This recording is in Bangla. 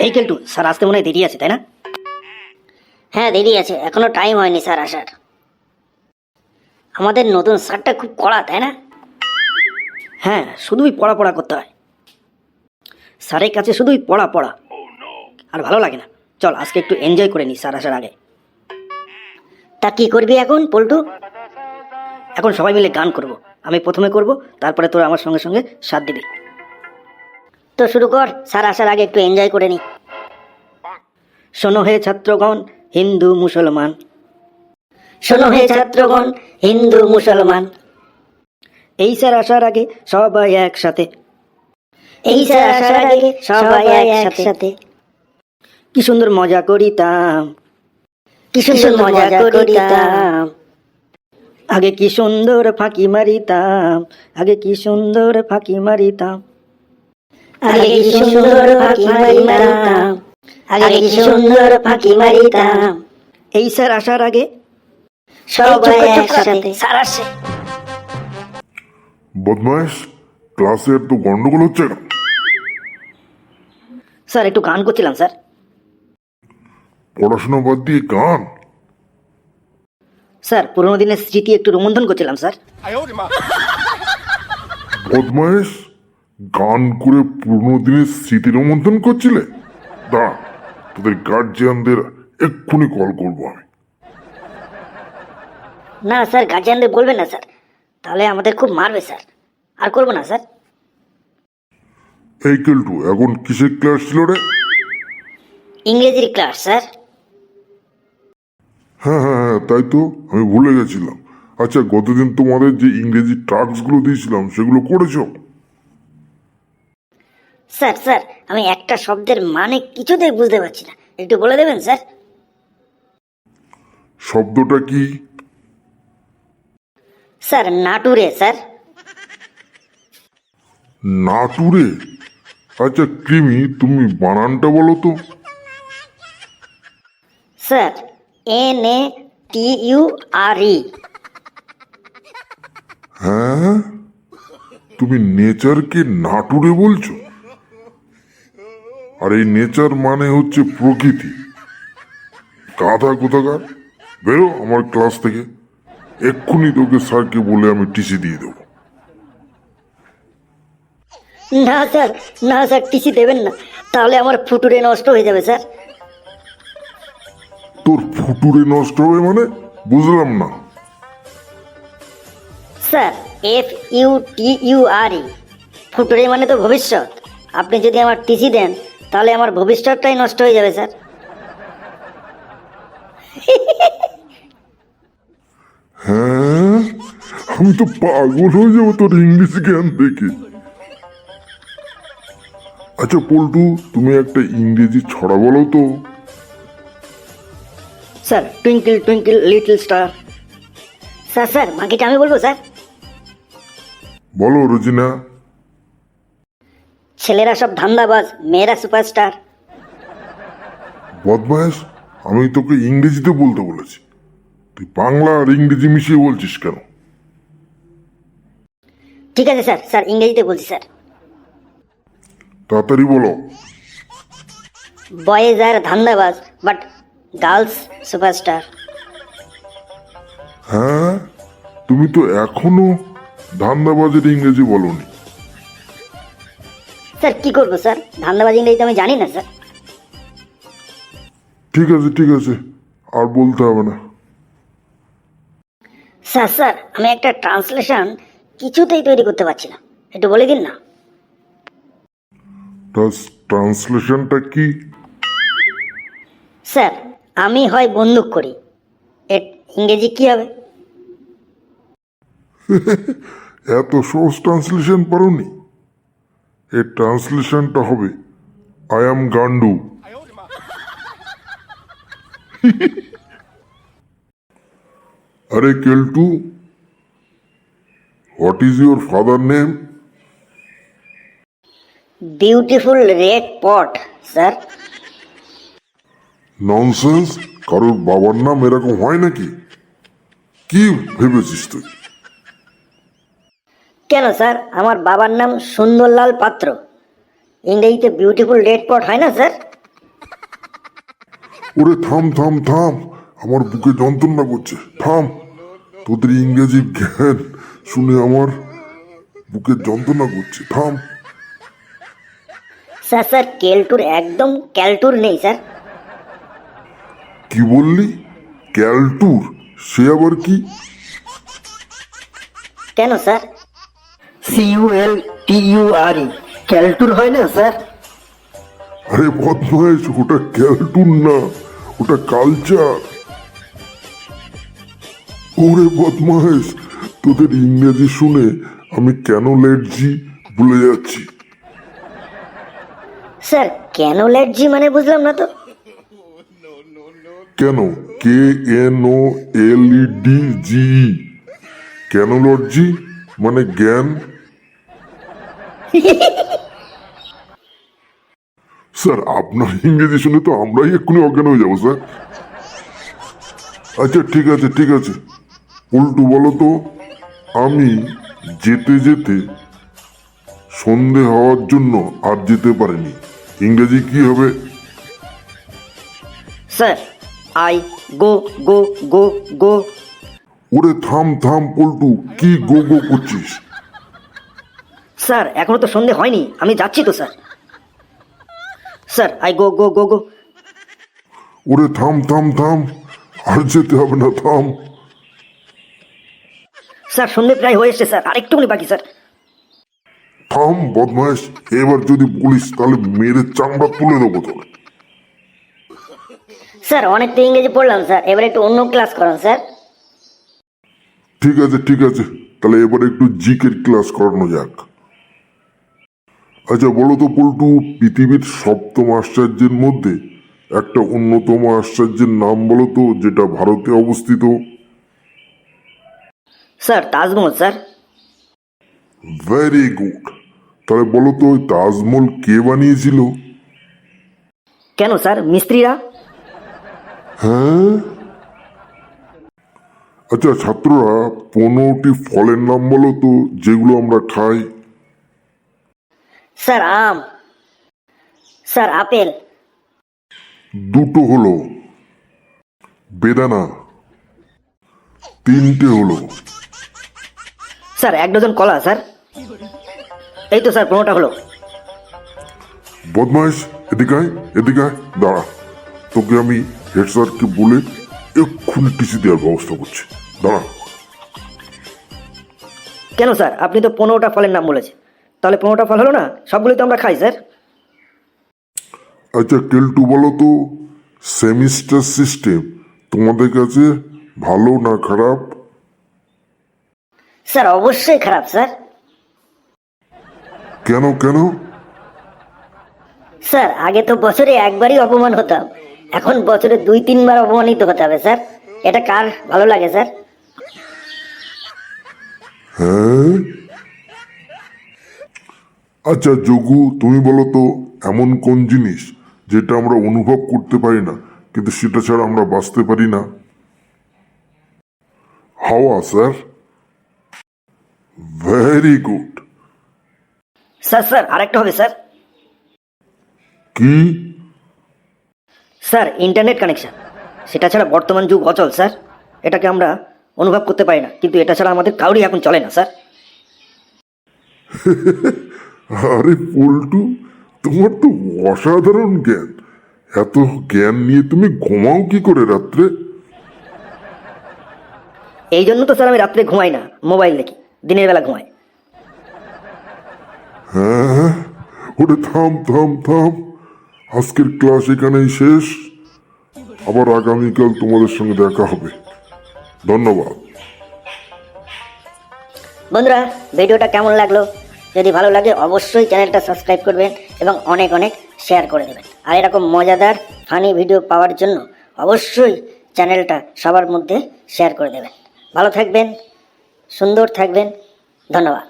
এই কেলটু, স্যার আসতে মনে হয় দেরি আছে, তাই না? হ্যাঁ দেরি আছে, এখনো টাইম হয়নি স্যার আসার। আমাদের নতুন স্যারটা খুব কড়া, তাই না? হ্যাঁ, শুধুই পড়া পড়া করতে হয় স্যারের কাছে, শুধুই পড়া পড়া, আর ভালো লাগে না। চল আজকে একটু এনজয় করে নি স্যার আসার আগে। তা কি করবি এখন পল্টু? এখন সবাই মিলে গান করব। আমি প্রথমে করব, তারপরে তোরা আমার সঙ্গে সঙ্গে সাথ দিবি। তো শুরু কর, স্যার আসার আগে একটু এনজয় করে নি। শোনো হে ছাত্রগণ, হিন্দু মুসলমান, শোনো হে ছাত্রগণ, হিন্দু মুসলমান, এই স্যার আসার আগে সবাই একসাথে, এই স্যার আসার আগে সবাই একসাথে কি সুন্দর মজা করিতাম, কি সুন্দর মজা করিতাম। আগে কি সুন্দর ফাঁকি মারিতাম, আগে কি সুন্দর ফাঁকি মারিতাম, আগে কি সুন্দর ফাঁকি মারিতাম, আগে কি সুন্দর ফাঁকি মারিতাম। এই স্যার আসার আগে সবাই একসাথে। স্যার আসছে। বদমাইশ, ক্লাসে এত গন্ডগোল হচ্ছে কেন? স্যার একটু গান করছিলাম স্যার। পড়াশোনা বাদ দিয়ে গান? স্যার পুরোনো দিনের স্মৃতি একটু রোমন্থন করছিলাম স্যার। বদমাইশ, গান করে পুরনো দিনের স্মৃতি রোমন্থন করছিলে? দাঁড়া, তোদের গার্জিয়ানদের এক্ষুনি কল করবো আমি। না স্যার, গার্জিয়ানদের বলবেন না স্যার, তাহলে আমাদের খুব মারবে স্যার। আর করবো না স্যার। এই কেলটু, এখন কিসের ক্লাস ছিল রে? ইংরেজির ক্লাস স্যার। হ্যাঁ হ্যাঁ হ্যাঁ, তাই তো, আমি ভুলে গেছিলাম। আচ্ছা, গতদিন তোমাদের যে ইংরেজি টাস্কগুলো দিয়েছিলাম সেগুলো করেছো? স্যার স্যার, আমি একটা শব্দের মানে কিছুতেই বুঝতে পারছি না, একটু বলে দেবেন স্যার? শব্দটা কি? Sir নাটুরে sir. নাটুরে? আচ্ছা কৃমি, তুমি বানানটা বলো তো। Sir NATURE। হ্যাঁ, তুমি নেচারকে নাটুরে বলছো? আর এই নেচার মানে হচ্ছে প্রকৃতি। গাধা কোথাকার, বেরো আমার ক্লাস থেকে। এক্ষুনি তোকে স্যারকে বলে আমি টিসি দিয়ে দেবো। না স্যার, না স্যার, টিসি দেবেন না, তাহলে আমার ফুটুরে নষ্ট হয়ে যাবে স্যার। তোর ফুটুরে নষ্ট হবে মানে? বুঝলাম না। স্যার FUTURE, ফুটুরে মানে তো ভবিষ্যৎ। আপনি যদি আমার টিসি দেন তাহলে আমার ভবিষ্যৎটাই নষ্ট হয়ে যাবে স্যার। হ্যাঁ, আমি তো পাগল হয়ে যাবো তোর ইংলিশ জ্ঞান দেখে। আচ্ছা পল্টু, তুমি একটা ইংরেজি ছড়া বলো তো। Sir twinkle twinkle little star. Sir sir, বাকিটা আমি বলবো স্যার। বলো রোজিনা। ছেলেরা সব ধান্দাবাজ, মেয়েরা সুপারস্টার। বদমাস, আমি তোকে ইংরেজিতে বলতে বলেছি, তুই বাংলা আর ইংরেজি মিশিয়ে বলছিস কেন? ঠিক আছে স্যার, স্যার ইংরেজিতে বলছি স্যার। তাড়াতাড়ি বলো। বয়েজ আর ধান্দাবাজ, বাট গার্লস সুপারস্টার। হ্যাঁ, তুমি তো এখনো ধান্দাবাজের ইংরেজি বলনি। স্যার কি করবো স্যার, ধান্দাবাজ ইংরেজি তো আমি জানি না স্যার। ঠিক আছে ঠিক আছে, আর বলতে হবে না। স্যার স্যার, আমি একটা ট্রান্সলেশন কিছুতেই তৈরি করতে পারছি না, একটু বলে দিন না। ট্রান্সলেশনটা কি? স্যার আমি হয় বন্দুক করি, এর ইংরেজি কি হবে? এত সহজ ট্রান্সলেশন পারোনি? এর ট্রান্সলেশনটা হবে আই অ্যাম গান্ডু। আরে কেলটু, what is your father name? Beautiful red pot sir. Nonsense, কারোর বাবার নাম এরকম হয় নাকি? কি ভেবেছিস তুই? কেন স্যার, আমার বাবার নাম সুন্দরলাল পাত্র, ইংরেজিতে বিউটিফুল রেড পট হয় না স্যার? ওরে থাম থাম থাম, আমার বুকে যন্ত্রণা করছে, থাম। তোদের ইংরেজি জ্ঞান শুনে আমার বুকে যন্ত্রণা করছে, থাম। স্যার স্যার কেলটুর একদম ক্যালটুর নেই স্যার। কি বললি? ক্যালটুর? সে আবার কি? কেন স্যার? CULTURE, ক্যালটুর হয় না স্যার? আরে বদমাইশ, ওটা ক্যালটুর না, ওটা কালচার। ওরে বদমাইশ, তোদের ইংরেজি শুনে আমি কেন লেটজি ভুলে যাচ্ছি। স্যার কেন ল্যাটজি মানে বুঝলাম না তো। কেন? KNOLEDGE, ক্যানোলজি মানে জ্ঞান। স্যার আপনার ইংরেজি শুনে তো আমরাই এক্ষুনি অজ্ঞান হয়ে যাবো স্যার। আচ্ছা ঠিক আছে ঠিক আছে, উল্টু বলো তো, আমি যেতে যেতে সন্ধে হওয়ার জন্য আর যেতে পারিনি, ইংরেজি কি হবে? স্যার আই গো গো গো গো। ওরে থাম থাম পল্টু, কি গো গো করছিস? স্যার এখনো তো সন্ধে হয়নি, আমি যাচ্ছি তো স্যার। স্যার আই গো গো গো গো। ওরে থাম থাম থাম, আর যেতে হবে না, থাম। স্যার সন্ধে প্রায় হয়ে এসছে স্যার, আরেকটুখানি বাকি স্যার। থাম বদমাইশ, এবার যদি বলিস তাহলে মেরে চামড়া তুলে দেবো তোর। স্যার অনেক তো ইংরেজি পড়লাম স্যার, এবার একটু অন্য ক্লাস করান স্যার। ঠিক আছে ঠিক আছে, তাহলে এবার একটু জিকের ক্লাস করানো যাক। আচ্ছা বলো তো পল্টু, পৃথিবীর সপ্তম আশ্চর্যের মধ্যে একটা অন্যতম আশ্চর্যের নাম বলো তো, যেটা ভারতে অবস্থিত। Sir Taj Mahal sir. Very good. তাহলে বলো তো ওই তাজমহল কে বানিয়েছিল? কেন স্যার, মিস্ত্রিরা। হ্যাঁ। আচ্ছা ছাত্ররা, 15টি ফলের নাম বলো তো যেগুলো আমরা খাই। স্যার আম, স্যার আপেল, দুটো হলো। বেদানা। তিনটে হলো। স্যার 1 ডজন কলা স্যার। এই তো স্যার 15টা হলো। বদমাইশ, এদিকে আয়, এদিকে আয়, দাঁড়া। তোকে আমি হেড স্যারকে বলে এক্ষুনি টিসি দেওয়ার ব্যবস্থা করছি, দাঁড়া। কেন স্যার, আপনি তো 15টা ফলের নাম বলেছেন, তাহলে 15টা ফল হলো না? সবগুলোই তো আমরা খাই স্যার। আচ্ছা কেলটু বলো তো, সেমিস্টার সিস্টেম তোমাদের কাছে ভালো না খারাপ? স্যার অবশ্যই খারাপ স্যার। কেন কেন? স্যার আগে তো বছরে একবারই অপমান হতাম, এখন বছরে 2-3 বার অপমানিত হতে হবে স্যার। এটা কার ভালো লাগে স্যার? হ্যাঁ। আচ্ছা যোগু, তুমি বলো তো, এমন কোন জিনিস যেটা আমরা অনুভব করতে পারি না কিন্তু সেটা ছাড়া আমরা বাঁচতে পারি না? হাওয়া sir. Very good. Sir sir আরেকটা হবে স্যার। কি? স্যার ইন্টারনেট কানেকশন, সেটা ছাড়া বর্তমান যুগ অচল স্যার। এটাকে আমরা অনুভব করতে পারি না, কিন্তু এটা ছাড়া আমাদের কাউরই এখন চলে না স্যার। আরে পল্টু, তোমার তো অসাধারণ জ্ঞান। এত জ্ঞান নিয়ে তুমি ঘুমাও কি করে রাত্রে? এই জন্য তো স্যার আমি রাত্রে ঘুমাই না, মোবাইল দেখি, দিনের বেলা ঘুমাই। হ্যাঁ, ওরে থাম থাম থাম, আজকের ক্লাস এখানেই শেষ। আবার আগামীকাল তোমাদের সঙ্গে দেখা হবে। ধন্যবাদ। বন্ধুরা ভিডিওটা কেমন লাগলো? যদি ভালো লাগে অবশ্যই চ্যানেলটা সাবস্ক্রাইব করবেন এবং অনেক অনেক শেয়ার করে দেবেন। আর এরকম মজাদার ফানি ভিডিও পাওয়ার জন্য অবশ্যই চ্যানেলটা সবার মধ্যে শেয়ার করে দেবেন। ভালো থাকবেন, সুন্দর থাকবেন, ধন্যবাদ।